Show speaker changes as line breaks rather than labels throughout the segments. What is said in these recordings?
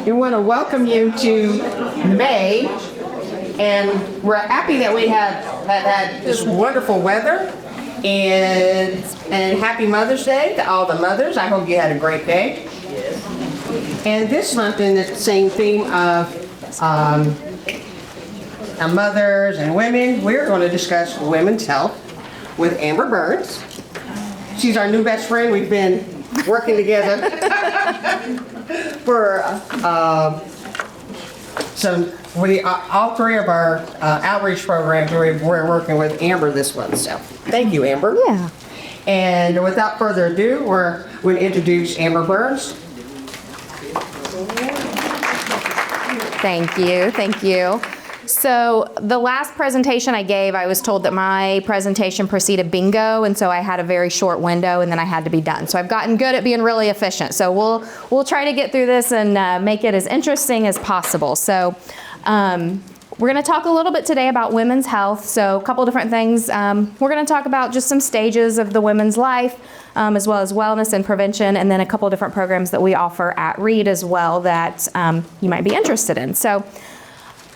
We want to welcome you to May, and we're happy that we have had this wonderful weather, and happy Mother's Day to all the mothers. I hope you had a great day. And this month, in the same theme of mothers and women, we're going to discuss women's health with Amber Burns. She's our new best friend. We've been working together for all three of our outreach programs. We're working with Amber this month. So thank you, Amber.
Yeah.
And without further ado, we're going to introduce Amber Burns.
Thank you. Thank you. So the last presentation I gave, I was told that my presentation preceded bingo, and so I had a very short window, and then I had to be done. So I've gotten good at being really efficient. So we'll try to get through this and make it as interesting as possible. So we're going to talk a little bit today about women's health. So a couple different things. We're going to talk about just some stages of the women's life, as well as wellness and prevention, and then a couple different programs that we offer at Reid as well that you might be interested in. So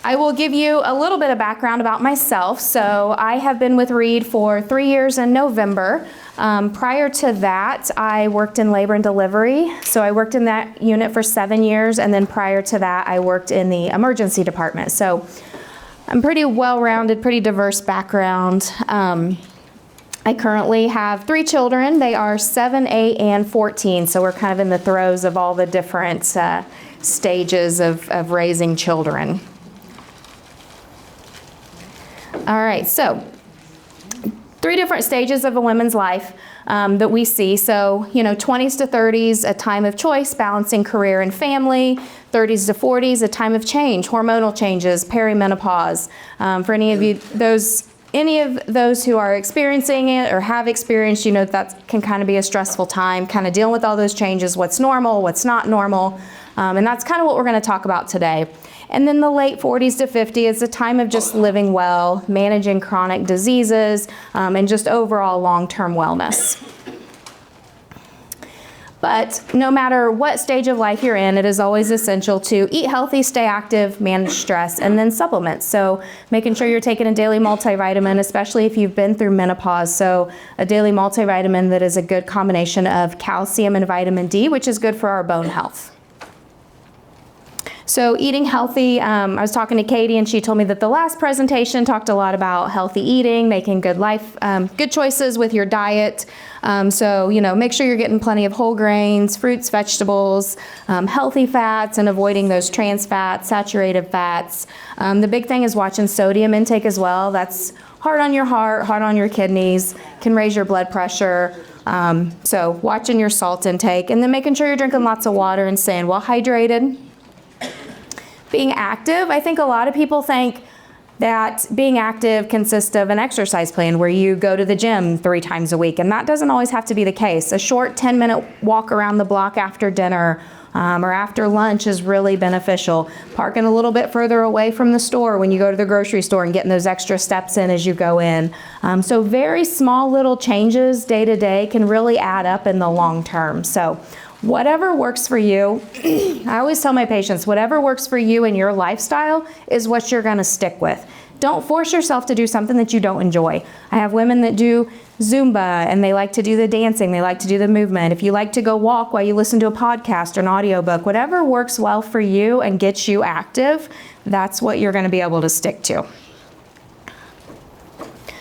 I will give you a little bit of background about myself. So I have been with Reid for 3 years in November. Prior to that, I worked in labor and delivery. So I worked in that unit for 7 years, and then prior to that, I worked in the emergency department. So I'm pretty well-rounded, pretty diverse background. I currently have 3 children. They are 7, 8, and 14. So we're kind of in the throes of all the different stages of raising children. All right, so 3 different stages of a woman's life that we see. So, 20s to 30s, a time of choice, balancing career and family. 30s to 40s, a time of change, hormonal changes, perimenopause. For any of those who are experiencing it or have experienced, that can kind of be a stressful time, kind of dealing with all those changes, what's normal, what's not normal. And that's kind of what we're going to talk about today. And then the late 40s to 50 is a time of just living well, managing chronic diseases, and just overall long-term wellness. But no matter what stage of life you're in, it is always essential to eat healthy, stay active, manage stress, and then supplement. So making sure you're taking a daily multivitamin, especially if you've been through menopause. So a daily multivitamin that is a good combination of calcium and vitamin D, which is good for our bone health. So eating healthy, I was talking to Katie and she told me that the last presentation talked a lot about healthy eating, making good choices with your diet. So, make sure you're getting plenty of whole grains, fruits, vegetables, healthy fats, and avoiding those trans fats, saturated fats. The big thing is watching sodium intake as well. That's hard on your heart, hard on your kidneys, can raise your blood pressure. So watching your salt intake, and then making sure you're drinking lots of water and staying well hydrated. Being active, I think a lot of people think that being active consists of an exercise plan where you go to the gym 3 times a week, and that doesn't always have to be the case. A short 10-minute walk around the block after dinner or after lunch is really beneficial. Parking a little bit further away from the store when you go to the grocery store and getting those extra steps in as you go in. So very small little changes day to day can really add up in the long term. So whatever works for you, I always tell my patients, whatever works for you in your lifestyle is what you're going to stick with. Don't force yourself to do something that you don't enjoy. I have women that do Zumba and they like to do the dancing, they like to do the movement. If you like to go walk while you listen to a podcast or an audiobook, whatever works well for you and gets you active, that's what you're going to be able to stick to.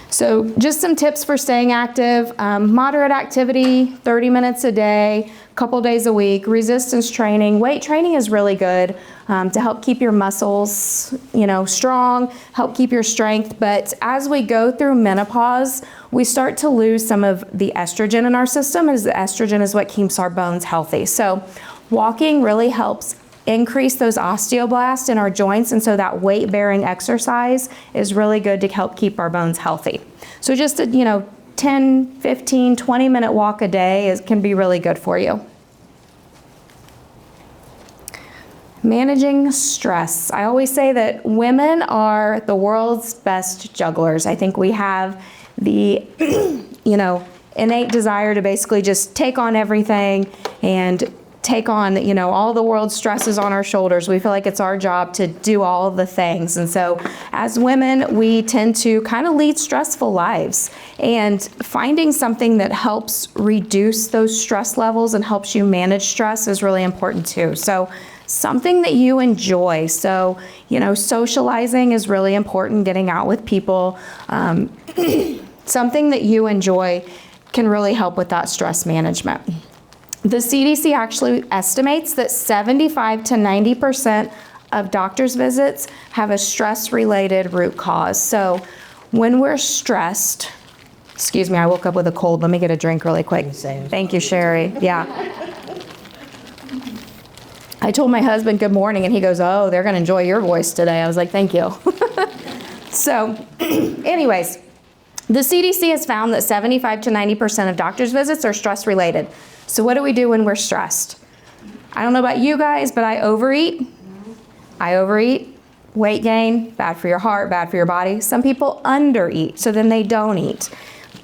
So just some tips for staying active. Moderate activity, 30 minutes a day, a couple days a week. Resistance training. Weight training is really good to help keep your muscles, strong, help keep your strength. But as we go through menopause, we start to lose some of the estrogen in our system, as the estrogen is what keeps our bones healthy. So walking really helps increase those osteoblasts in our joints, and so that weight-bearing exercise is really good to help keep our bones healthy. So just a 10, 15, 20-minute walk a day can be really good for you. Managing stress. I always say that women are the world's best jugglers. I think we have the innate desire to basically just take on everything and take on, you know, all the world's stresses on our shoulders. We feel like it's our job to do all of the things. And so as women, we tend to kind of lead stressful lives. And finding something that helps reduce those stress levels and helps you manage stress is really important too. So something that you enjoy. So, you know, socializing is really important, getting out with people. Something that you enjoy can really help with that stress management. The CDC actually estimates that 75 to 90% of doctor's visits have a stress-related root cause. So when we're stressed, excuse me, I woke up with a cold. Let me get a drink really quick. Thank you, Sherry. Yeah. I told my husband good morning and he goes, oh, they're gonna enjoy your voice today. I was like, thank you. So anyways, the CDC has found that 75 to 90% of doctor's visits are stress-related. So what do we do when we're stressed? I don't know about you guys, but I overeat. Weight gain, bad for your heart, bad for your body. Some people undereat, so then they don't eat.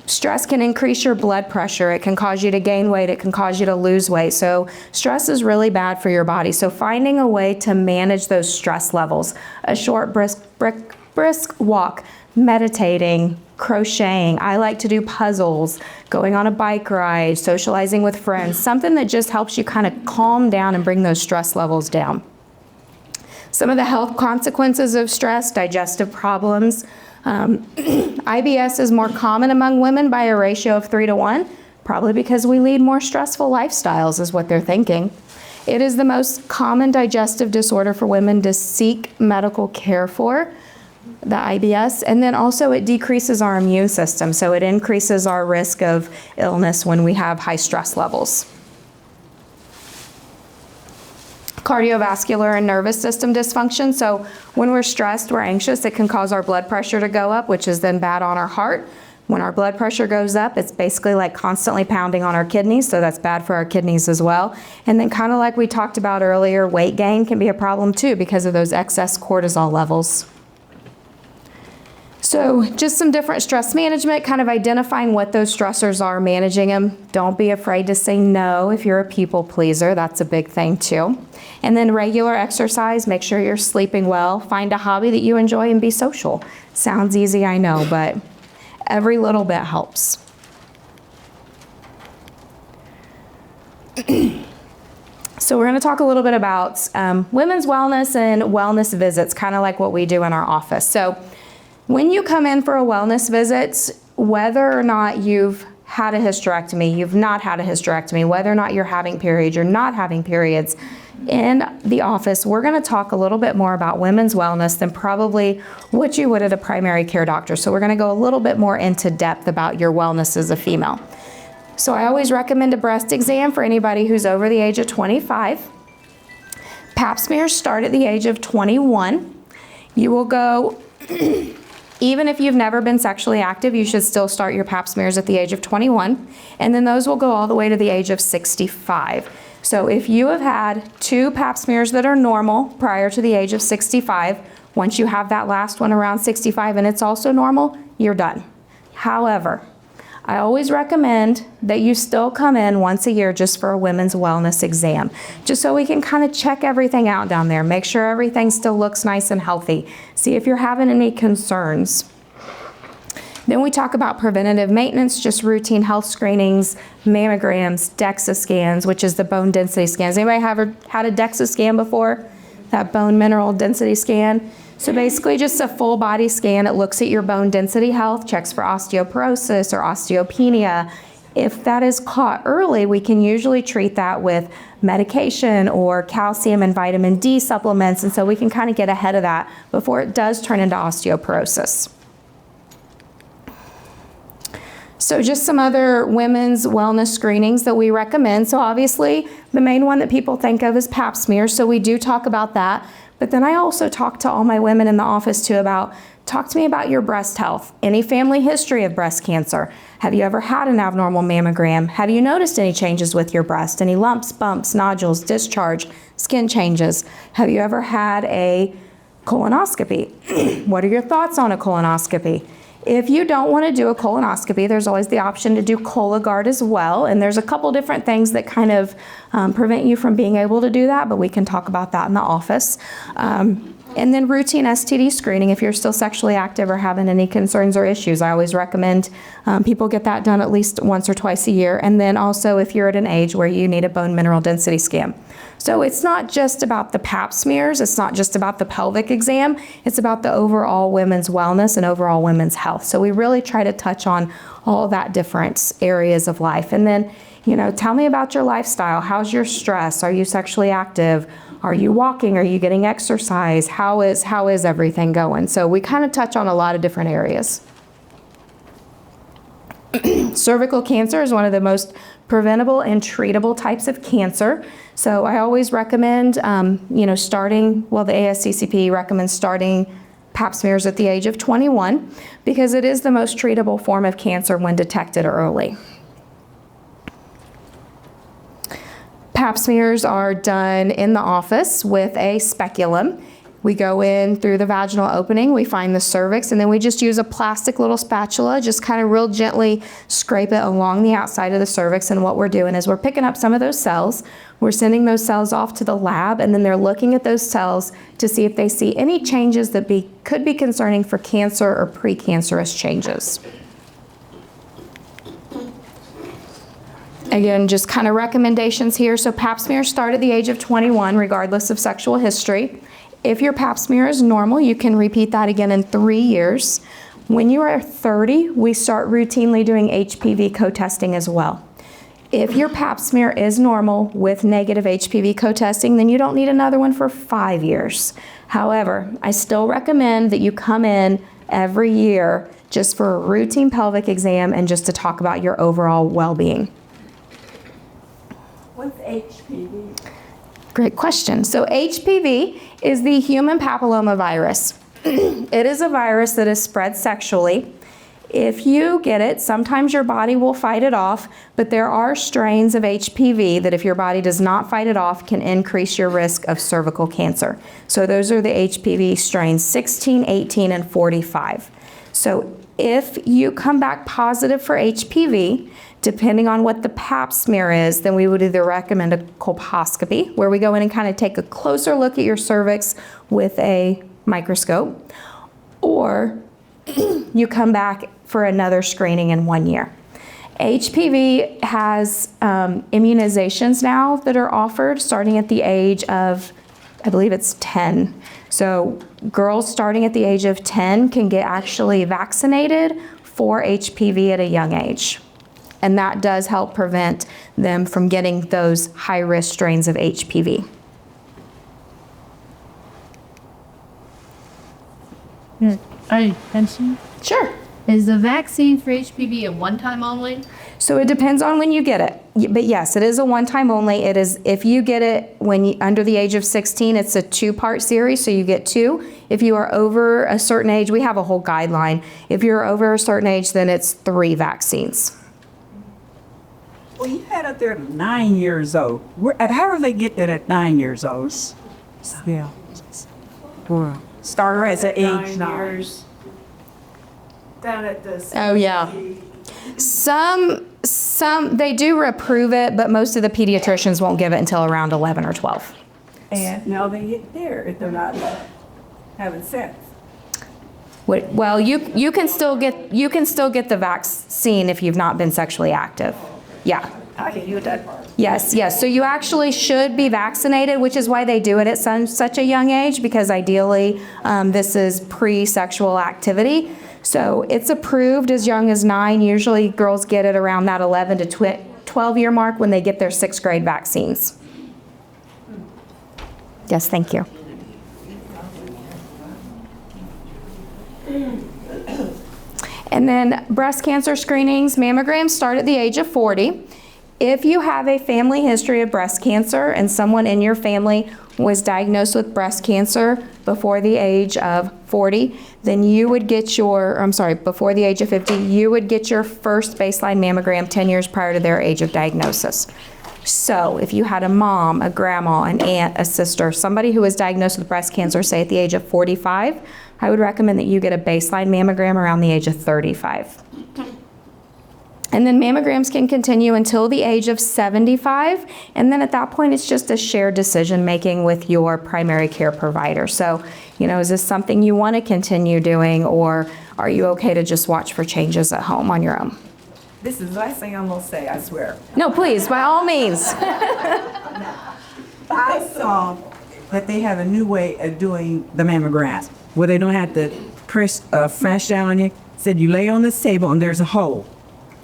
Stress can increase your blood pressure. It can cause you to gain weight. It can cause you to lose weight. So stress is really bad for your body. So finding a way to manage those stress levels, a short, brisk walk, meditating, crocheting. I like to do puzzles, going on a bike ride, socializing with friends, something that just helps you kind of calm down and bring those stress levels down. Some of the health consequences of stress, digestive problems. IBS is more common among women by a ratio of 3-to-1, probably because we lead more stressful lifestyles is what they're thinking. It is the most common digestive disorder for women to seek medical care for, the IBS, and then also it decreases our immune system, so it increases our risk of illness when we have high stress levels. Cardiovascular and nervous system dysfunction. So when we're stressed, we're anxious, it can cause our blood pressure to go up, which is then bad on our heart. When our blood pressure goes up, it's basically like constantly pounding on our kidneys, so that's bad for our kidneys as well. And then kind of like we talked about earlier, weight gain can be a problem too because of those excess cortisol levels. So just some different stress management, kind of identifying what those stressors are, managing them. Don't be afraid to say no if you're a people pleaser. That's a big thing too. And then regular exercise, make sure you're sleeping well. Find a hobby that you enjoy and be social. Sounds easy, I know, but every little bit helps. So we're going to talk a little bit about women's wellness and wellness visits, kind of like what we do in our office. So when you come in for a wellness visit, whether or not you've had a hysterectomy, you've not had a hysterectomy, whether or not you're having periods, you're not having periods, in the office, we're going to talk a little bit more about women's wellness than probably what you would at a primary care doctor. So we're going to go a little bit more into depth about your wellness as a female. So I always recommend a breast exam for anybody who's over the age of 25. Pap smears start at the age of 21. You will go... Even if you've never been sexually active, you should still start your pap smears at the age of 21, and then those will go all the way to the age of 65. So if you have had 2 pap smears that are normal prior to the age of 65, once you have that last one around 65 and it's also normal, you're done. However, I always recommend that you still come in once a year just for a women's wellness exam, just so we can kind of check everything out down there, make sure everything still looks nice and healthy, see if you're having any concerns. Then we talk about preventative maintenance, just routine health screenings, mammograms, DEXA scans, which is the bone density scans. Anybody ever had a DEXA scan before? That bone mineral density scan? So basically just a full body scan. It looks at your bone density health, checks for osteoporosis or osteopenia. If that is caught early, we can usually treat that with medication or calcium and vitamin D supplements, and so we can kind of get ahead of that before it does turn into osteoporosis. So just some other women's wellness screenings that we recommend. So obviously the main one that people think of is pap smear, so we do talk about that. But then I also talk to all my women in the office too about, talk to me about your breast health. Any family history of breast cancer? Have you ever had an abnormal mammogram? Have you noticed any changes with your breast? Any lumps, bumps, nodules, discharge, skin changes? Have you ever had a colonoscopy? What are your thoughts on a colonoscopy? If you don't want to do a colonoscopy, there's always the option to do Cologuard as well. And there's a couple different things that kind of prevent you from being able to do that, but we can talk about that in the office. And then routine STD screening if you're still sexually active or having any concerns or issues. I always recommend people get that done at least once or twice a year. And then also if you're at an age where you need a bone mineral density scan. So it's not just about the pap smears, it's not just about the pelvic exam, it's about the overall women's wellness and overall women's health. So we really try to touch on all that different areas of life. And then, tell me about your lifestyle. How's your stress? Are you sexually active? Are you walking? Are you getting exercise? How is everything going? So we kind of touch on a lot of different areas. Cervical cancer is one of the most preventable and treatable types of cancer. So I always recommend, the ASCCP recommends starting pap smears at the age of 21 because it is the most treatable form of cancer when detected early. Pap smears are done in the office with a speculum. We go in through the vaginal opening, we find the cervix, and then we just use a plastic little spatula, just kind of real gently scrape it along the outside of the cervix. And what we're doing is we're picking up some of those cells, we're sending those cells off to the lab, and then they're looking at those cells to see if they see any changes that could be concerning for cancer or precancerous changes. Again, just kind of recommendations here. So pap smears start at the age of 21, regardless of sexual history. If your pap smear is normal, you can repeat that again in 3 years. When you are 30, we start routinely doing HPV co-testing as well. If your pap smear is normal with negative HPV co-testing, then you don't need another one for 5 years. However, I still recommend that you come in every year just for a routine pelvic exam and just to talk about your overall well-being.
What's HPV?
Great question. So HPV is the human papillomavirus. It is a virus that is spread sexually. If you get it, sometimes your body will fight it off, but there are strains of HPV that if your body does not fight it off can increase your risk of cervical cancer. So those are the HPV strains 16, 18, and 45. So if you come back positive for HPV, depending on what the pap smear is, then we would either recommend a colposcopy, where we go in and kind of take a closer look at your cervix with a microscope, or you come back for another screening in 1 year. HPV has immunizations now that are offered starting at the age of, I believe it's 10. So girls starting at the age of 10 can get actually vaccinated for HPV at a young age. And that does help prevent them from getting those high-risk strains of HPV.
Hey, Henson,
Sure.
is the vaccine for HPV a one-time only?
So it depends on when you get it. But yes, it is a one-time only. It is, if you get it when you, under the age of 16, it's a 2-part series, so you get 2. If you are over a certain age, we have a whole guideline. If you're over a certain age, then it's 3 vaccines.
Well, you had up there at 9 years old. How do they get that at 9 years old? Yeah. Starter as an age 9.
Down at the
Oh, yeah. Some they do approve it, but most of the pediatricians won't give it until around 11 or 12.
And now they get there if they're not having sex.
Well, you can still get the vaccine if you've not been sexually active. Yeah.
I can do that part.
Yes. So you actually should be vaccinated, which is why they do it at such a young age, because ideally this is pre-sexual activity. So it's approved as young as 9. Usually girls get it around that 11 to 12 year mark when they get their 6th grade vaccines. Yes, thank you. And then breast cancer screenings, mammograms start at the age of 40. If you have a family history of breast cancer and someone in your family was diagnosed with breast cancer before the age of 40, then you would get before the age of 50, you would get your first baseline mammogram 10 years prior to their age of diagnosis. So if you had a mom, a grandma, an aunt, a sister, somebody who was diagnosed with breast cancer, say at the age of 45, I would recommend that you get a baseline mammogram around the age of 35. And then mammograms can continue until the age of 75, and then at that point it's just a shared decision making with your primary care provider. So, is this something you want to continue doing, or are you okay to just watch for changes at home on your own?
This is the last thing I'm gonna say, I swear.
No, please, by all means.
I saw that they have a new way of doing the mammograms, where they don't have to press flash down on you. Said you lay on this table and there's a hole,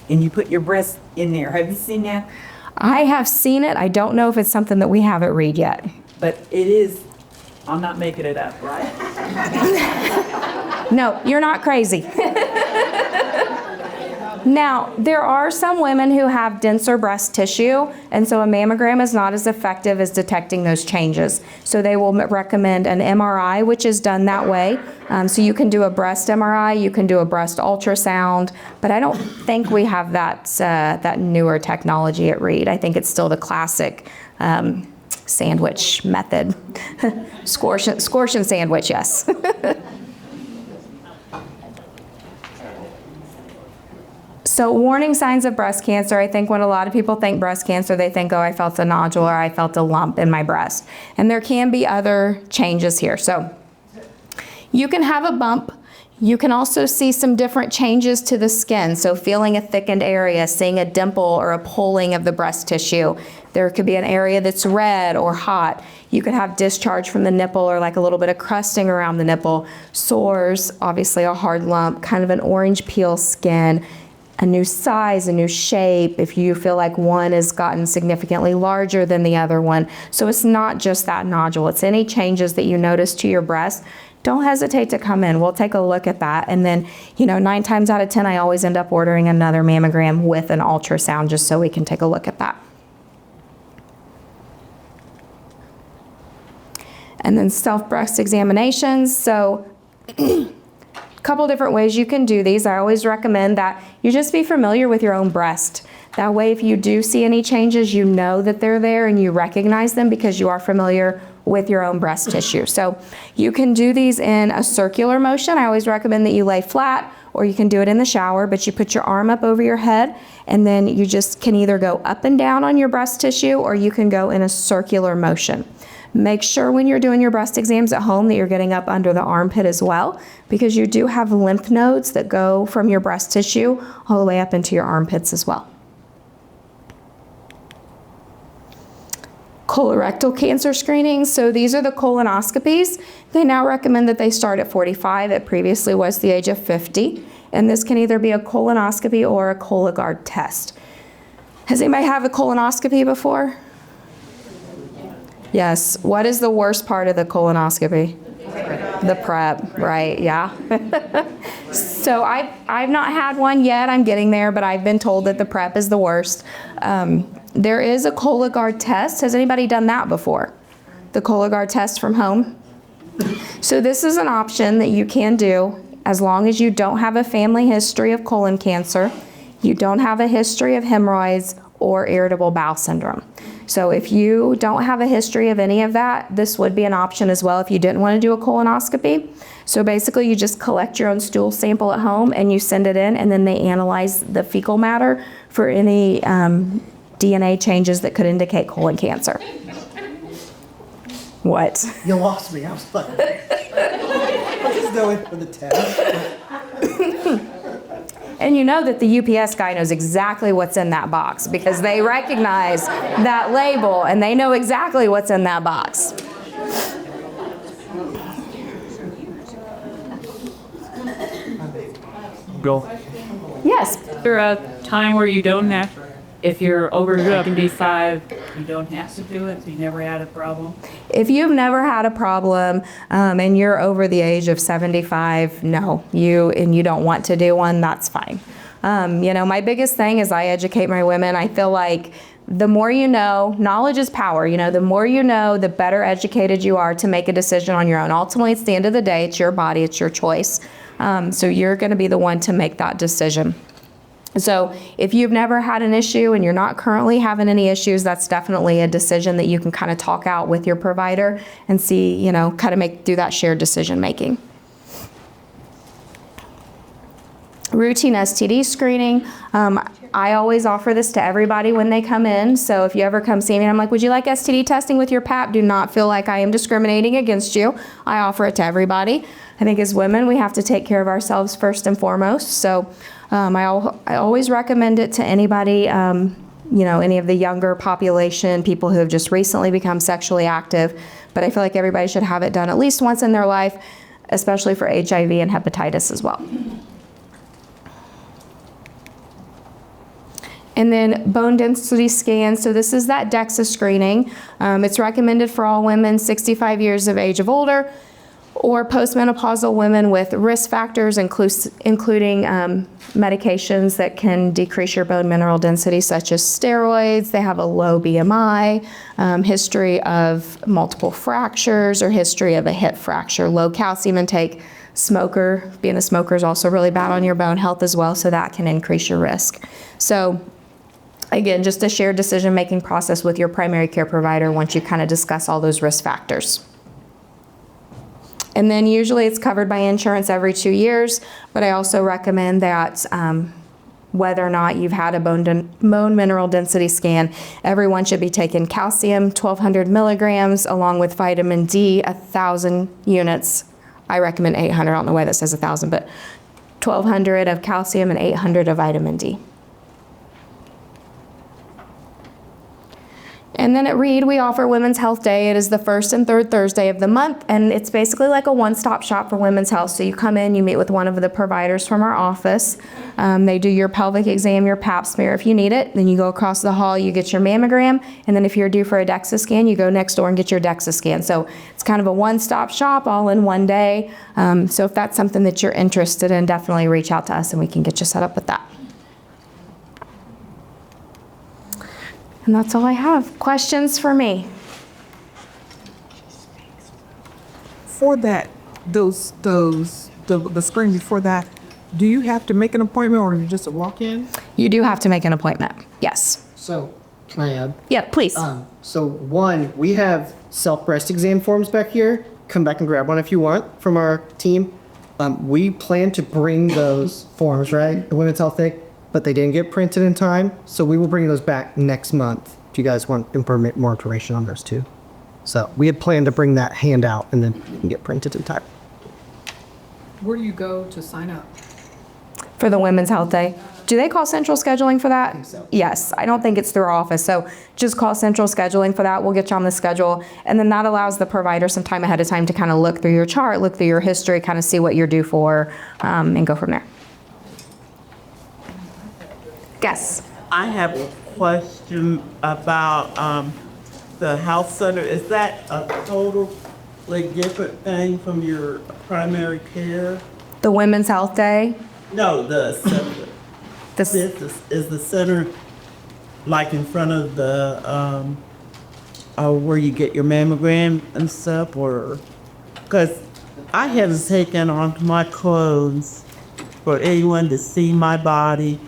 and you put your breast in there. Have you seen that?
I have seen it. I don't know if it's something that we have at Reed yet.
But it is, I'm not making it up, right?
No, you're not crazy. Now, there are some women who have denser breast tissue, and so a mammogram is not as effective as detecting those changes. So they will recommend an MRI, which is done that way. So you can do a breast MRI, you can do a breast ultrasound, but I don't think we have that newer technology at Reed. I think it's still the classic sandwich method. Scorch and sandwich, yes. So warning signs of breast cancer, I think when a lot of people think breast cancer, they think, oh, I felt a nodule or I felt a lump in my breast. And there can be other changes here. So you can have a bump. You can also see some different changes to the skin. So feeling a thickened area, seeing a dimple or a pulling of the breast tissue. There could be an area that's red or hot. You could have discharge from the nipple or like a little bit of crusting around the nipple. Sores, obviously a hard lump, kind of an orange peel skin. A new size, a new shape, if you feel like one has gotten significantly larger than the other one. So it's not just that nodule, it's any changes that you notice to your breast. Don't hesitate to come in. We'll take a look at that. And then, 9 times out of 10, I always end up ordering another mammogram with an ultrasound just so we can take a look at that. And then self-breast examinations. So couple different ways you can do these. I always recommend that you just be familiar with your own breast. That way, if you do see any changes, you know that they're there and you recognize them because you are familiar with your own breast tissue. So you can do these in a circular motion. I always recommend that you lay flat, or you can do it in the shower, but you put your arm up over your head and then you just can either go up and down on your breast tissue or you can go in a circular motion. Make sure when you're doing your breast exams at home that you're getting up under the armpit as well, because you do have lymph nodes that go from your breast tissue all the way up into your armpits as well. Colorectal cancer screenings. So these are the colonoscopies. They now recommend that they start at 45. It previously was the age of 50. And this can either be a colonoscopy or a Cologuard test. Has anybody had a colonoscopy before? Yes. What is the worst part of the colonoscopy? The prep, right? Yeah. So I've not had one yet. I'm getting there, but I've been told that the prep is the worst. There is a Cologuard test. Has anybody done that before? The Cologuard test from home? So this is an option that you can do as long as you don't have a family history of colon cancer, you don't have a history of hemorrhoids or irritable bowel syndrome. So if you don't have a history of any of that, this would be an option as well if you didn't want to do a colonoscopy. So basically you just collect your own stool sample at home and you send it in, and then they analyze the fecal matter for any DNA changes that could indicate colon cancer. What?
You lost me. I was like, I just know it for the test.
And you know that the UPS guy knows exactly what's in that box because they recognize that label and they know exactly what's in that box.
Go.
Yes.
Is there a time where you don't have, if you're over 75, you don't have to do it? You never had a problem?
If you've never had a problem and you're over the age of 75, no, you don't want to do one, that's fine. My biggest thing is I educate my women. I feel like the more you know, knowledge is power. The more you know, the better educated you are to make a decision on your own. Ultimately, it's the end of the day. It's your body. It's your choice. So you're going to be the one to make that decision. So if you've never had an issue and you're not currently having any issues, that's definitely a decision that you can kind of talk out with your provider and see, you know, kind of do that shared decision making. Routine STD screening. I always offer this to everybody when they come in. So if you ever come see me, I'm like, would you like STD testing with your PAP? Do not feel like I am discriminating against you. I offer it to everybody. I think as women, we have to take care of ourselves first and foremost. So I always recommend it to anybody, you know, any of the younger population, people who have just recently become sexually active. But I feel like everybody should have it done at least once in their life, especially for HIV and hepatitis as well. And then bone density scan. So this is that DEXA screening. It's recommended for all women 65 years of age of older, or postmenopausal women with risk factors, including medications that can decrease your bone mineral density, such as steroids. They have a low BMI, history of multiple fractures, or history of a hip fracture, low calcium intake. Smoker, being a smoker is also really bad on your bone health as well, so that can increase your risk. So again, just a shared decision-making process with your primary care provider once you kind of discuss all those risk factors. And then usually it's covered by insurance every 2 years, but I also recommend that whether or not you've had a bone mineral density scan, everyone should be taking calcium, 1,200 milligrams, along with vitamin D, 1,000 units. I recommend 800, I don't know why that says 1,000, but 1,200 of calcium and 800 of vitamin D. And then at Reid, we offer Women's Health Day. It is the first and third Thursday of the month, and it's basically like a one-stop shop for women's health. So you come in, you meet with one of the providers from our office. They do your pelvic exam, your pap smear if you need it. Then you go across the hall, you get your mammogram, and then if you're due for a DEXA scan, you go next door and get your DEXA scan. So it's kind of a one-stop shop all in one day. So if that's something that you're interested in, definitely reach out to us and we can get you set up with that. And that's all I have. Questions for me?
For that, the screen before that, do you have to make an appointment or you just a walk-in?
You do have to make an appointment, yes.
So, can I add?
Yeah, please.
So one, we have self-breast exam forms back here. Come back and grab one if you want from our team. We plan to bring those forms, right? The Women's Health Day, but they didn't get printed in time. So we will bring those back next month if you guys want more information on those too. So we had planned to bring that handout and then you can get printed in time.
Where do you go to sign up?
For the Women's Health Day. Do they call central scheduling for that? I think so. Yes, I don't think it's through our office. So just call central scheduling for that. We'll get you on the schedule. And then that allows the provider some time ahead of time to kind of look through your chart, look through your history, kind of see what you're due for, and go from there. Yes.
I have a question about the health center. Is that a totally different thing from your primary care?
The Women's Health Day?
No, the center. Is the center like in front of the where you get your mammogram and stuff, or because I haven't taken off my clothes for anyone to see my body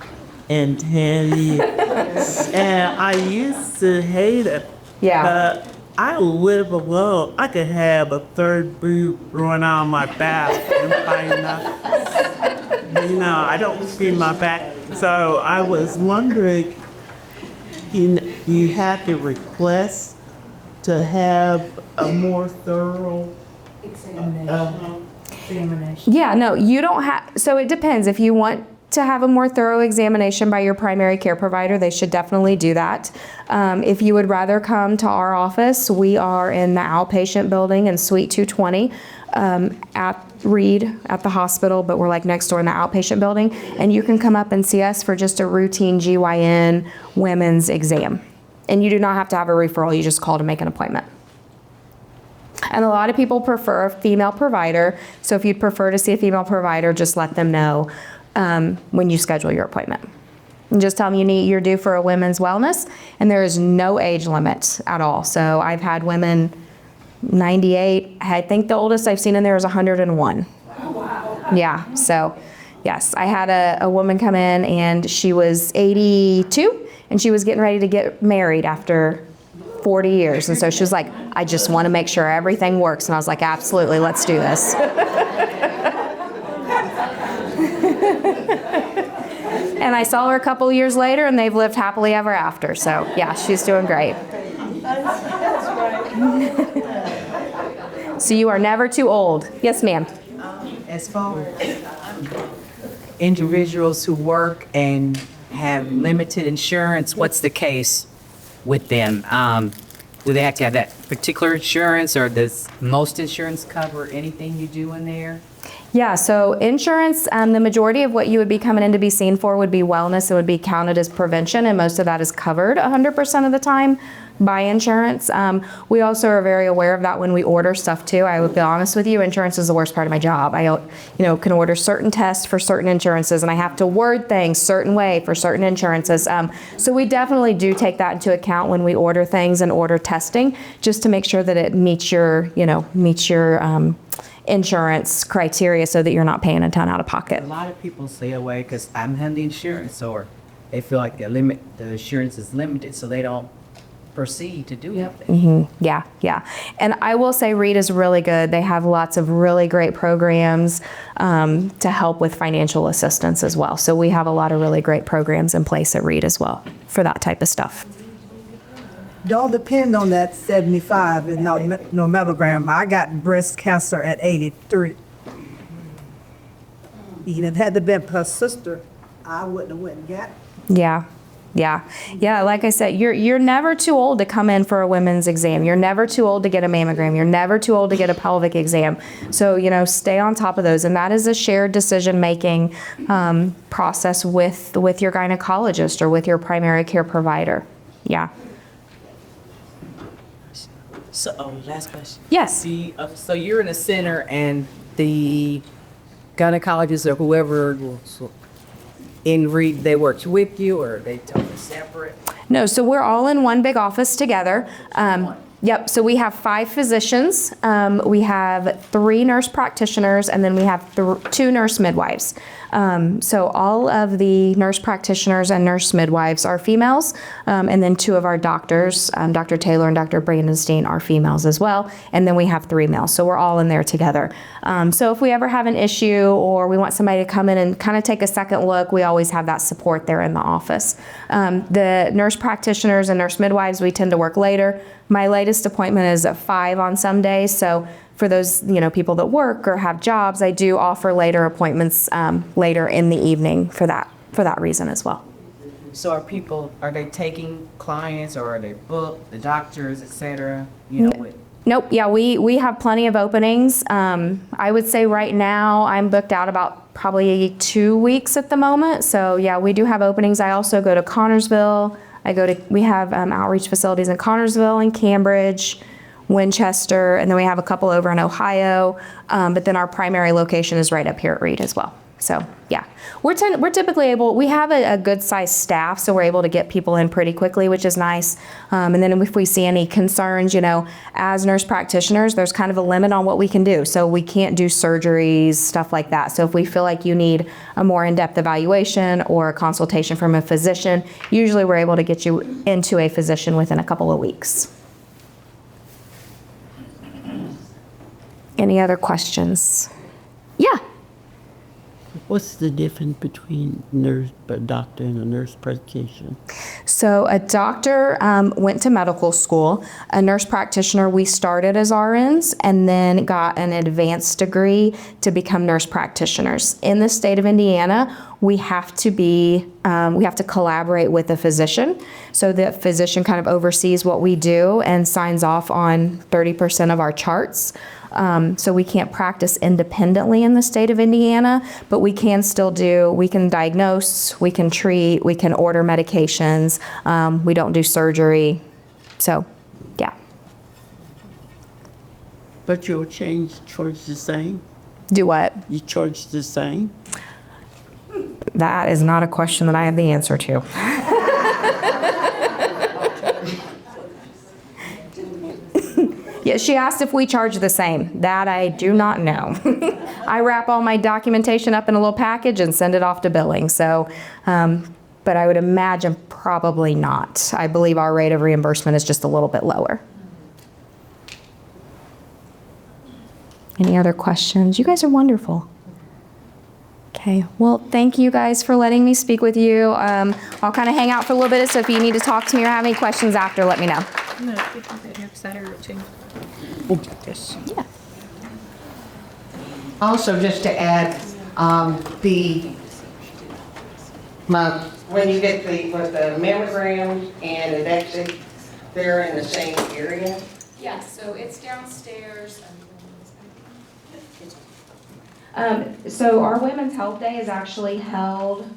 in 10 years. And I used to hate it.
Yeah.
But I live alone. I could have a third boob growing out of my back and find out. You know, I don't see my back. So I was wondering, you have to request to have a more thorough examination.
Yeah, no, you don't have, so it depends. If you want to have a more thorough examination by your primary care provider, they should definitely do that. If you would rather come to our office, we are in the outpatient building in Suite 220 at Reid at the hospital, but we're like next door in the outpatient building, and you can come up and see us for just a routine GYN women's exam. And you do not have to have a referral, you just call to make an appointment. And a lot of people prefer a female provider, so if you'd prefer to see a female provider, just let them know when you schedule your appointment. And just tell them you're due for a women's wellness, and there is no age limit at all. So I've had women 98, I think the oldest I've seen in there is 101. Wow. Yeah, so Yes, I had a woman come in and she was 82 and she was getting ready to get married after 40 years. And so she was like, I just want to make sure everything works. And I was like, absolutely, let's do this. And I saw her a couple years later and they've lived happily ever after. So yeah, she's doing great. So you are never too old. Yes, ma'am.
As far as individuals who work and have limited insurance, what's the case with them? Do they have to have that particular insurance, or does most insurance cover anything you do in there?
Yeah, so insurance, the majority of what you would be coming in to be seen for would be wellness. It would be counted as prevention, and most of that is covered 100% of the time by insurance. We also are very aware of that when we order stuff too. I would be honest with you, insurance is the worst part of my job. I can order certain tests for certain insurances, and I have to word things certain way for certain insurances. So we definitely do take that into account when we order things and order testing, just to make sure that it meets your insurance criteria so that you're not paying a ton out of pocket.
A lot of people stay away because I'm having the insurance, or they feel like the insurance is limited, so they don't proceed to do anything.
Yeah. And I will say Reed is really good. They have lots of really great programs to help with financial assistance as well. So we have a lot of really great programs in place at Reed as well for that type of stuff.
Don't depend on that 75 and no mammogram. I got breast cancer at 83. Even had it been her sister, I wouldn't have went and got it.
Yeah. Like I said, you're never too old to come in for a women's exam. You're never too old to get a mammogram. You're never too old to get a pelvic exam. So, stay on top of those. And that is a shared decision-making process with your gynecologist or with your primary care provider. Yeah.
So, last question.
Yes.
So you're in a center, and the gynecologist or whoever in Reed, they worked with you, or they totally separate?
No, so we're all in one big office together. Yep, so we have 5 physicians, we have 3 nurse practitioners, and then we have 2 nurse midwives. So all of the nurse practitioners and nurse midwives are females, and then 2 of our doctors, Dr. Taylor and Dr. Brandenstein, are females as well, and then we have 3 males, so we're all in there together. So if we ever have an issue or we want somebody to come in and kind of take a second look, we always have that support there in the office. The nurse practitioners and nurse midwives, we tend to work later. My latest appointment is at 5 on some days, so for those people that work or have jobs, I do offer later appointments later in the evening for that reason as well.
So are they taking clients, or are they booked, the doctors, et cetera?
Nope. Yeah, we have plenty of openings. I would say right now I'm booked out about probably 2 weeks at the moment. So yeah, we do have openings. I also go to Connorsville. We have outreach facilities in Connorsville and Cambridge, Winchester, and then we have a couple over in Ohio. But then our primary location is right up here at Reed as well. So yeah, we're typically able, we have a good sized staff, so we're able to get people in pretty quickly, which is nice. And then if we see any concerns, as nurse practitioners, there's kind of a limit on what we can do. So we can't do surgeries, stuff like that. So if we feel like you need a more in-depth evaluation or a consultation from a physician, usually we're able to get you into a physician within a couple of weeks. Any other questions? Yeah.
What's the difference between a doctor and a nurse practitioner?
So a doctor went to medical school. A nurse practitioner, we started as RNs and then got an advanced degree to become nurse practitioners. In the state of Indiana, we have to collaborate with a physician. So the physician kind of oversees what we do and signs off on 30% of our charts. So we can't practice independently in the state of Indiana, but we can diagnose, we can treat, we can order medications. We don't do surgery. So, yeah.
But you'll charge the same?
Do what?
You charge the same?
That is not a question that I have the answer to. Yeah, she asked if we charge the same. That I do not know. I wrap all my documentation up in a little package and send it off to billing. So, but I would imagine probably not. I believe our rate of reimbursement is just a little bit lower. Any other questions? You guys are wonderful. Okay, well, thank you guys for letting me speak with you. I'll kind of hang out for a little bit, so if you need to talk to me or have any questions after, let me know. Yeah.
Also, just to add, when you get with the mammograms and the vaccine, they're in the same area.
Yeah, so it's downstairs. So our Women's Health Day is actually held.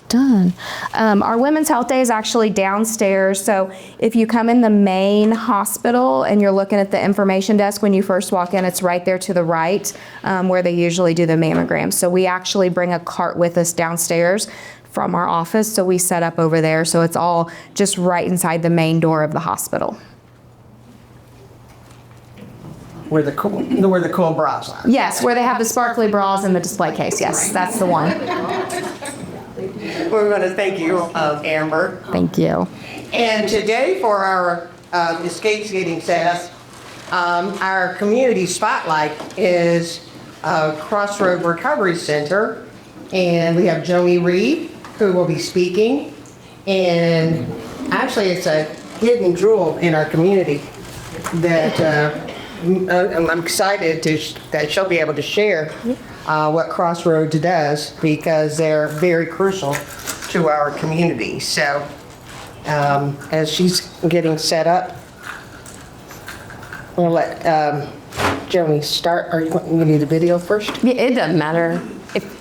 Done. Our Women's Health Day is actually downstairs. So if you come in the main hospital and you're looking at the information desk when you first walk in, it's right there to the right where they usually do the mammograms. So we actually bring a cart with us downstairs from our office. So we set up over there. So it's all just right inside the main door of the hospital.
Where the cool bras are.
Yes, where they have the sparkly bras in the display case. Yes, that's the one.
We're going to thank you, Amber.
Thank you.
And today for our escape skating set, our community spotlight is Crossroad Recovery Center. And we have Joni Reed, who will be speaking. And actually, it's a hidden jewel in our community that I'm excited that she'll be able to share what Crossroads does, because they're very crucial to our community. So as she's getting set up, we'll let Joni start. Or you need the video first?
Yeah, it doesn't matter.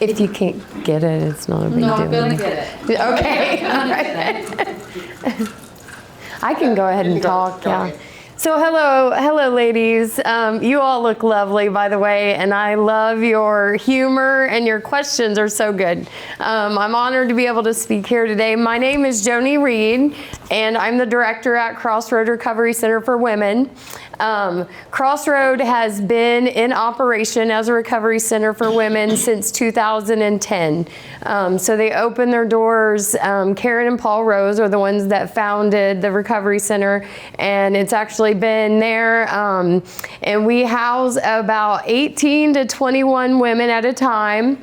If you can't get it, it's not a big deal.
No, I'm gonna get it.
Okay. All right. I can go ahead and talk, yeah. So hello ladies. You all look lovely, by the way, and I love your humor and your questions are so good. I'm honored to be able to speak here today. My name is Joni Reed, and I'm the director at Crossroad Recovery Center for Women. Crossroad has been in operation as a recovery center for women since 2010. So they opened their doors. Karen and Paul Rose are the ones that founded the recovery center, and it's actually been there. And we house about 18 to 21 women at a time.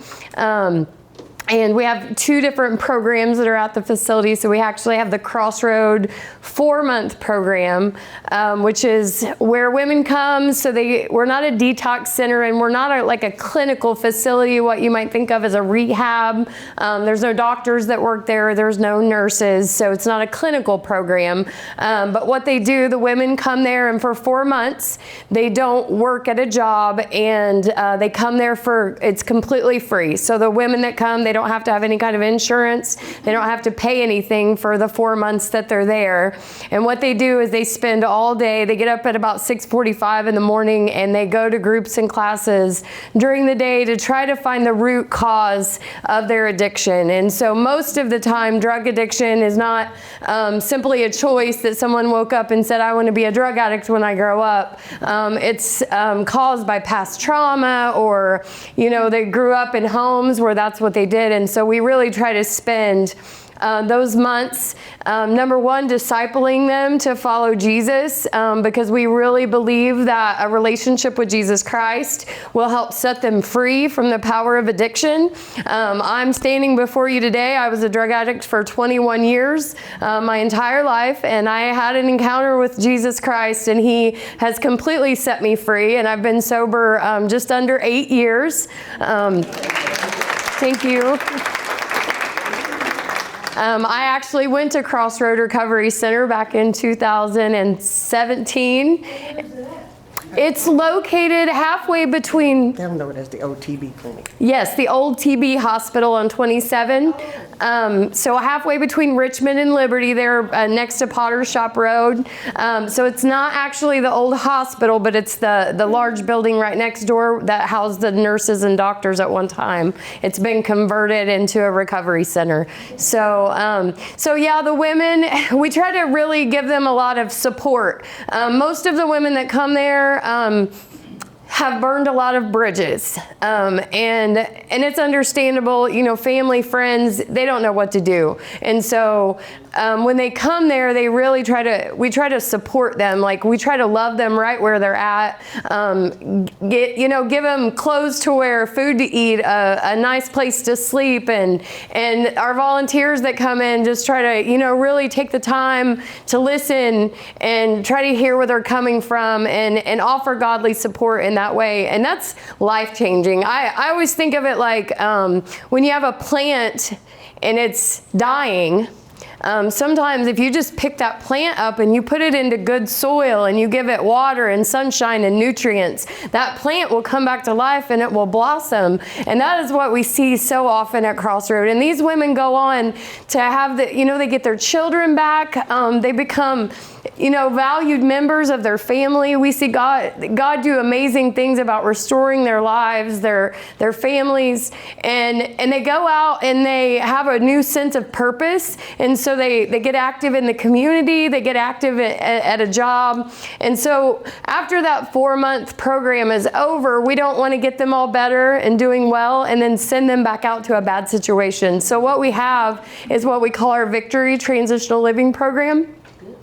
And we have 2 different programs that are at the facility. So we actually have the Crossroad 4-month program, which is where women come. So we're not a detox center, and we're not like a clinical facility, what you might think of as a rehab. There's no doctors that work there. There's no nurses. So it's not a clinical program. But what they do, the women come there, and for 4 months, they don't work at a job, and they come there it's completely free. So the women that come, they don't have to have any kind of insurance. They don't have to pay anything for the 4 months that they're there. And what they do is they spend all day, they get up at about 6:45 in the morning, and they go to groups and classes during the day to try to find the root cause of their addiction. And so most of the time, drug addiction is not simply a choice that someone woke up and said, I want to be a drug addict when I grow up. It's caused by past trauma, or, they grew up in homes where that's what they did. And so we really try to spend those months, number one, discipling them to follow Jesus, because we really believe that a relationship with Jesus Christ will help set them free from the power of addiction. I'm standing before you today. I was a drug addict for 21 years, my entire life, and I had an encounter with Jesus Christ, and He has completely set me free, and I've been sober just under 8 years. Thank you. I actually went to Crossroad Recovery Center back in 2017. It's located halfway between.
They don't know it as the old TB clinic.
Yes, the old TB hospital on 27. So halfway between Richmond and Liberty there, next to Potter's Shop Road. So it's not actually the old hospital, but it's the large building right next door that housed the nurses and doctors at one time. It's been converted into a recovery center. So, so yeah, the women, we try to really give them a lot of support. Most of the women that come there, have burned a lot of bridges. And it's understandable, you know, family, friends, they don't know what to do. And so when they come there, they really we try to support them. Like we try to love them right where they're at. Give them clothes to wear, food to eat, a nice place to sleep. And our volunteers that come in just try to, you know, really take the time to listen and try to hear where they're coming from and offer godly support in that way. And that's life-changing. I always think of it like when you have a plant and it's dying, sometimes if you just pick that plant up and you put it into good soil and you give it water and sunshine and nutrients, that plant will come back to life and it will blossom. And that is what we see so often at Crossroad. And these women go on to have they get their children back. They become, you know, valued members of their family. We see God do amazing things about restoring their lives, their families, and they go out and they have a new sense of purpose. And so they get active in the community, they get active at a job. And so after that 4-month program is over, we don't want to get them all better and doing well and then send them back out to a bad situation. So what we have is what we call our Victory Transitional Living Program.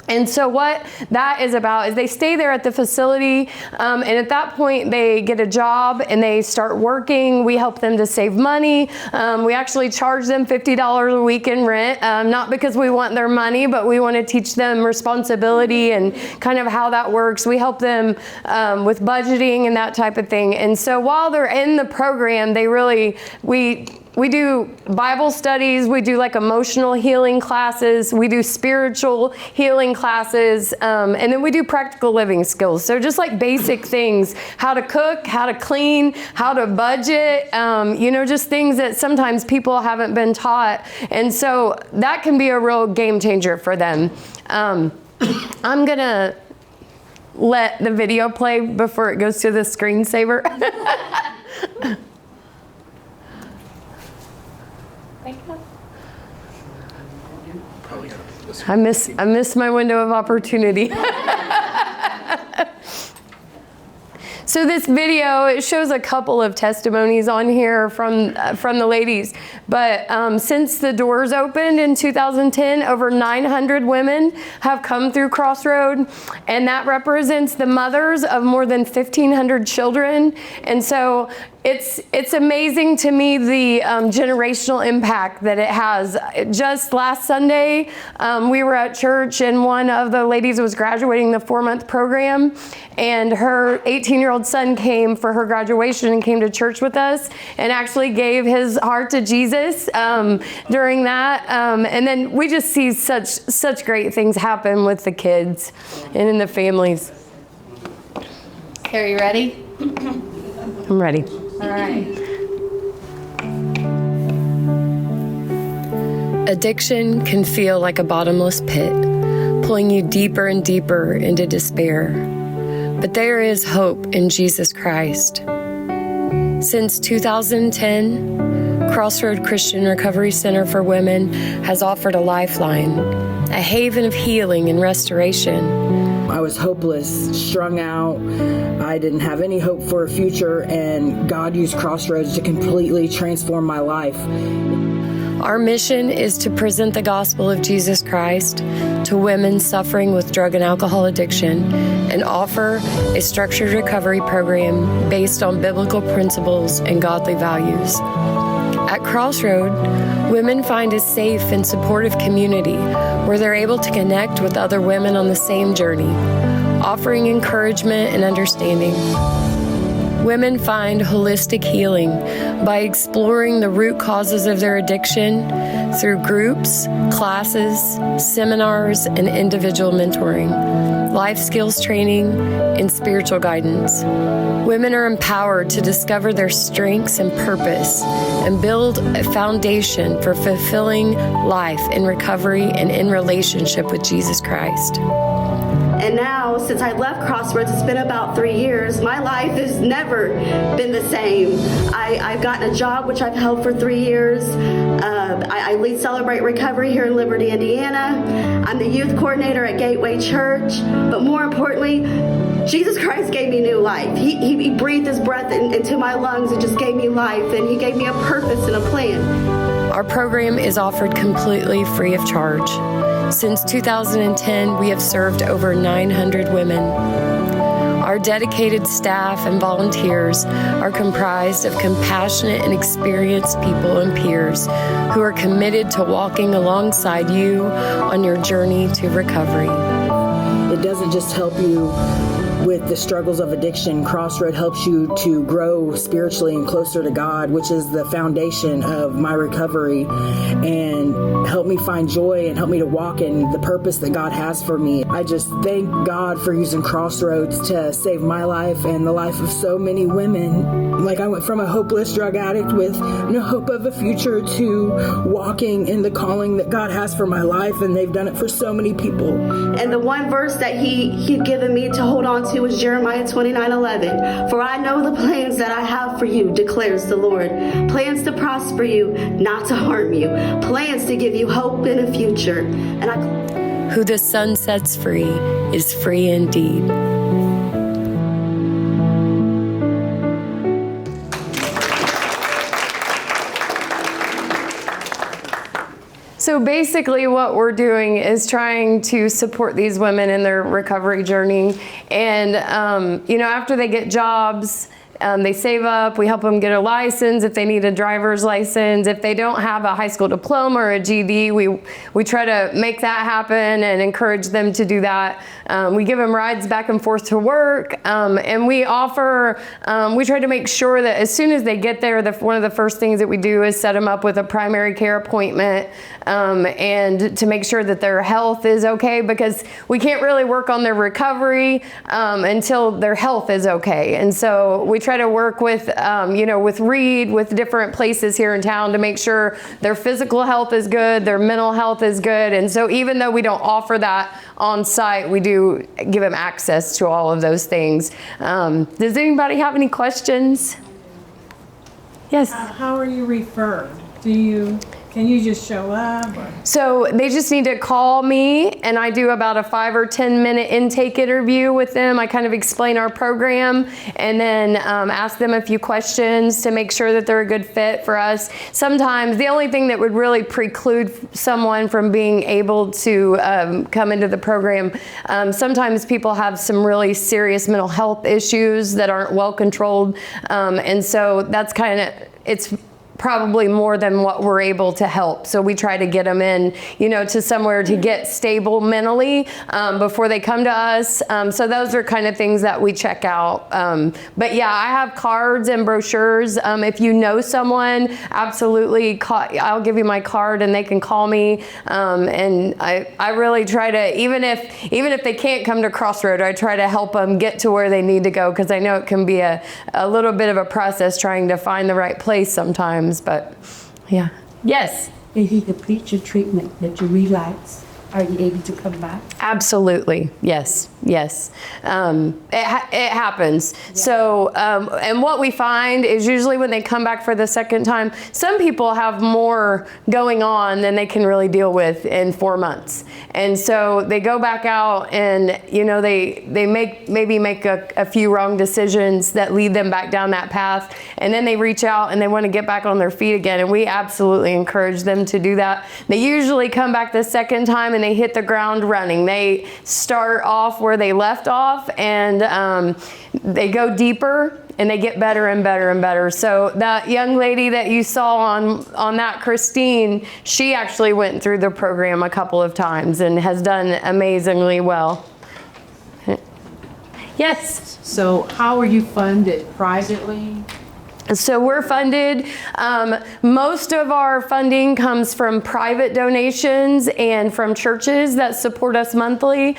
And so what that is about is they stay there at the facility, and at that point they get a job and they start working. We help them to save money. We actually charge them $50 a week in rent, not because we want their money, but we want to teach them responsibility and kind of how that works. We help them with budgeting and that type of thing. And so while they're in the program, we do Bible studies, we do like emotional healing classes, we do spiritual healing classes, and then we do practical living skills. So just like basic things, how to cook, how to clean, how to budget, just things that sometimes people haven't been taught. And so that can be a real game changer for them. I'm gonna let the video play before it goes to the screensaver. I miss my window of opportunity. So this video, it shows a couple of testimonies on here from the ladies. But since the doors opened in 2010, over 900 women have come through Crossroad, and that represents the mothers of more than 1,500 children. And so it's amazing to me the generational impact that it has. Just last Sunday, we were at church and one of the ladies was graduating the 4-month program, and her 18-year-old son came for her graduation and came to church with us and actually gave his heart to Jesus during that. And then we just see such great things happen with the kids and in the families.
Are you ready?
I'm ready.
All right.
Addiction can feel like a bottomless pit, pulling you deeper and deeper into despair. But there is hope in Jesus Christ. Since 2010, Crossroad Christian Recovery Center for Women has offered a lifeline, a haven of healing and restoration.
I was hopeless, strung out. I didn't have any hope for a future, and God used Crossroads to completely transform my life.
Our mission is to present the gospel of Jesus Christ to women suffering with drug and alcohol addiction and offer a structured recovery program based on biblical principles and godly values. At Crossroad, women find a safe and supportive community where they're able to connect with other women on the same journey, offering encouragement and understanding. Women find holistic healing by exploring the root causes of their addiction through groups, classes, seminars, and individual mentoring, life skills training, and spiritual guidance. Women are empowered to discover their strengths and purpose and build a foundation for fulfilling life in recovery and in relationship with Jesus Christ.
And now, since I left Crossroads, it's been about 3 years, my life has never been the same. I've gotten a job, which I've held for 3 years. I lead Celebrate Recovery here in Liberty, Indiana. I'm the youth coordinator at Gateway Church. But more importantly, Jesus Christ gave me new life. He breathed his breath into my lungs and just gave me life. And he gave me a purpose and a plan.
Our program is offered completely free of charge. Since 2010, we have served over 900 women. Our dedicated staff and volunteers are comprised of compassionate and experienced people and peers who are committed to walking alongside you on your journey to recovery.
It doesn't just help you with the struggles of addiction. Crossroad helps you to grow spiritually and closer to God, which is the foundation of my recovery, and help me find joy and help me to walk in the purpose that God has for me. I just thank God for using Crossroads to save my life and the life of so many women. Like, I went from a hopeless drug addict with no hope of a future to walking in the calling that God has for my life, and they've done it for so many people.
And the one verse that he'd given me to hold on to was Jeremiah 29:11. For I know the plans that I have for you, declares the Lord. Plans to prosper you, not to harm you. Plans to give you hope in a future. And
Who the Son sets free is free indeed. So basically what we're doing is trying to support these women in their recovery journey. And, after they get jobs, they save up, we help them get a license if they need a driver's license. If they don't have a high school diploma or a GED, we try to make that happen and encourage them to do that. We give them rides back and forth to work, and we try to make sure that as soon as they get there, one of the first things that we do is set them up with a primary care appointment, and to make sure that their health is okay, because we can't really work on their recovery until their health is okay. And so we try to work with, with Reid, with different places here in town to make sure their physical health is good, their mental health is good. And so even though we don't offer that on site, we do give them access to all of those things. Does anybody have any questions? Yes.
How are you referred? Can you just show up? Or?
So they just need to call me, and I do about a 5 or 10 minute intake interview with them. I kind of explain our program and then ask them a few questions to make sure that they're a good fit for us. Sometimes the only thing that would really preclude someone from being able to come into the program, sometimes people have some really serious mental health issues that aren't well controlled. And so that's it's probably more than what we're able to help. So we try to get them in, to somewhere to get stable mentally before they come to us. So those are kind of things that we check out. But yeah, I have cards and brochures. If you know someone, absolutely, I'll give you my card and they can call me. And I really try to, even if they can't come to Crossroad, I try to help them get to where they need to go, because I know it can be a little bit of a process trying to find the right place sometimes. But yeah. Yes.
If you complete your treatment, that you relax, are you able to come back?
Absolutely. Yes. It happens. Yeah. So, and what we find is usually when they come back for the second time, some people have more going on than they can really deal with in 4 months. And so they go back out and, they make a few wrong decisions that lead them back down that path. And then they reach out and they want to get back on their feet again. And we absolutely encourage them to do that. They usually come back the second time and they hit the ground running. They start off where they left off, and they go deeper and they get better and better and better. So that young lady that you saw on that, Christine, she actually went through the program a couple of times and has done amazingly well. Yes.
So how are you funded? Privately?
So we're funded, most of our funding comes from private donations and from churches that support us monthly.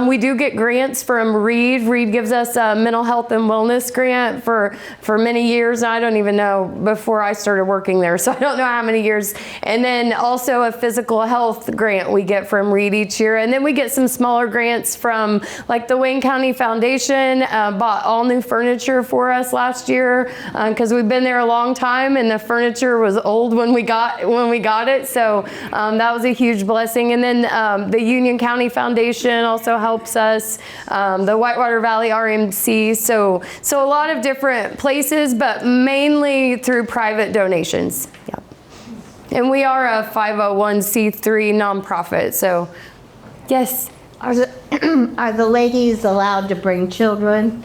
We do get grants from Reid. Reid gives us a mental health and wellness grant for many years. I don't even know, before I started working there, so I don't know how many years. And then also a physical health grant we get from Reid each year. And then we get some smaller grants from like the Wayne County Foundation, bought all new furniture for us last year because we've been there a long time and the furniture was old when we got it. So that was a huge blessing. And then the Union County Foundation also helps us, the Whitewater Valley RMC. So a lot of different places, but mainly through private donations. Yep. And we are a 501c3 nonprofit. So yes.
Are the ladies allowed to bring children?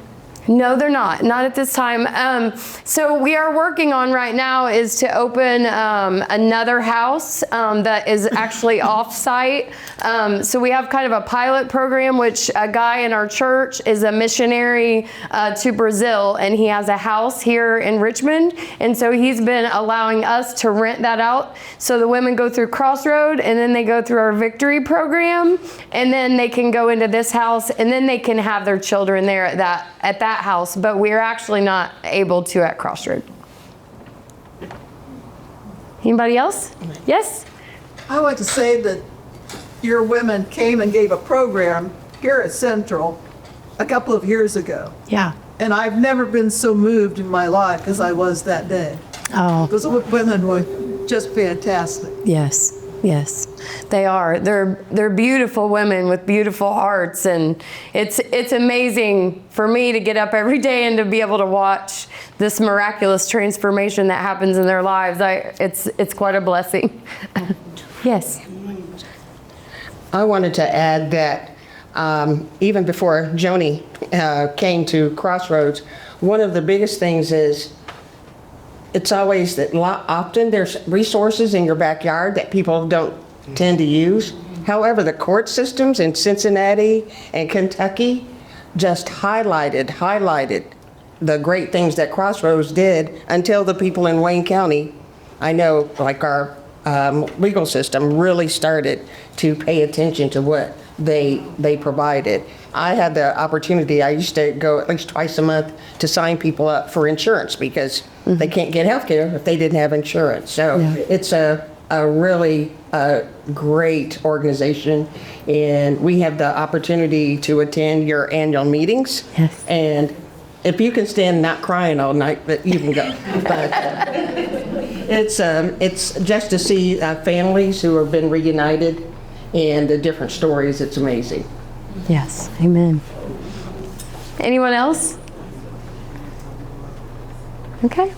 No, they're not at this time. So we are working on right now is to open another house that is actually off-site. So we have kind of a pilot program, which a guy in our church is a missionary to Brazil, and he has a house here in Richmond. And so he's been allowing us to rent that out. So the women go through Crossroad, and then they go through our Victory program, and then they can go into this house, and then they can have their children there at that house, but we're actually not able to at Crossroad. Anybody else? Yes?
I want to say that your women came and gave a program here at Central a couple of years ago.
Yeah.
And I've never been so moved in my life as I was that day.
Oh.
Those women were just fantastic.
Yes. Yes, they are. They're beautiful women with beautiful hearts, and it's amazing for me to get up every day and to be able to watch this miraculous transformation that happens in their lives. It's quite a blessing. Yes.
I wanted to add that even before Joni came to Crossroads, one of the biggest things is it's always that often there's resources in your backyard that people don't tend to use. However, the court systems in Cincinnati and Kentucky just highlighted the great things that Crossroads did until the people in Wayne County, I know, like our legal system, really started to pay attention to what they provided. I had the opportunity, I used to go at least twice a month to sign people up for insurance because they can't get health care if they didn't have insurance. So it's a really great organization, and we have the opportunity to attend your annual meetings.
Yes.
And if you can stand not crying all night, but you can go. But it's just to see families who have been reunited and the different stories. It's amazing.
Yes. Amen. Anyone else? Okay.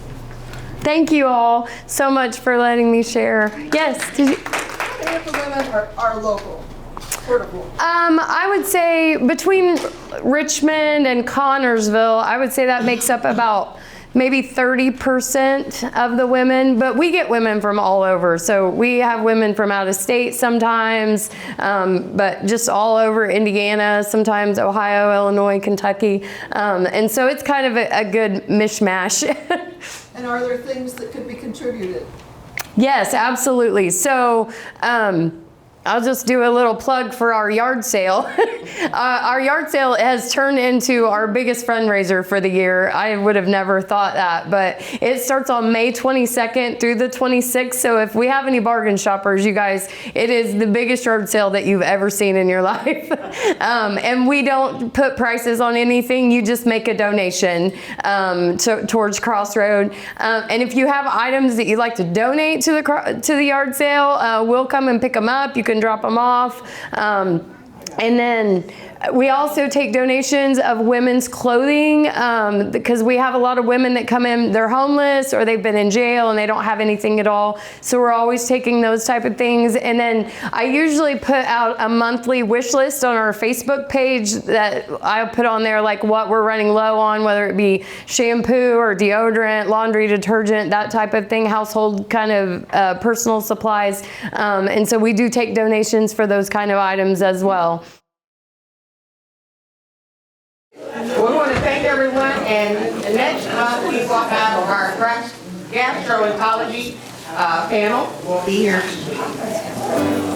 Thank you all so much for letting me share. Yes. Did you?
How many of the women are local?
I would say between Richmond and Connorsville, I would say that makes up about maybe 30% of the women, but we get women from all over. So we have women from out of state sometimes, but just all over Indiana, sometimes Ohio, Illinois, Kentucky. And so it's kind of a good mishmash.
And are there things that could be contributed?
Yes, absolutely. So, I'll just do a little plug for our yard sale. Our yard sale has turned into our biggest fundraiser for the year. I would have never thought that, but it starts on May 22nd through the 26th. So if we have any bargain shoppers, you guys, it is the biggest yard sale that you've ever seen in your life. And we don't put prices on anything. You just make a donation towards Crossroad. And if you have items that you'd like to donate to the yard sale, we'll come and pick them up. You can drop them off. And then we also take donations of women's clothing because we have a lot of women that come in, they're homeless or they've been in jail and they don't have anything at all. So we're always taking those type of things. And then I usually put out a monthly wish list on our Facebook page that I put on there like what we're running low on, whether it be shampoo or deodorant, laundry detergent, that type of thing, household kind of personal supplies. And so we do take donations for those kind of items as well.
Well,
And next month, we will have our gastroenterology panel will be here.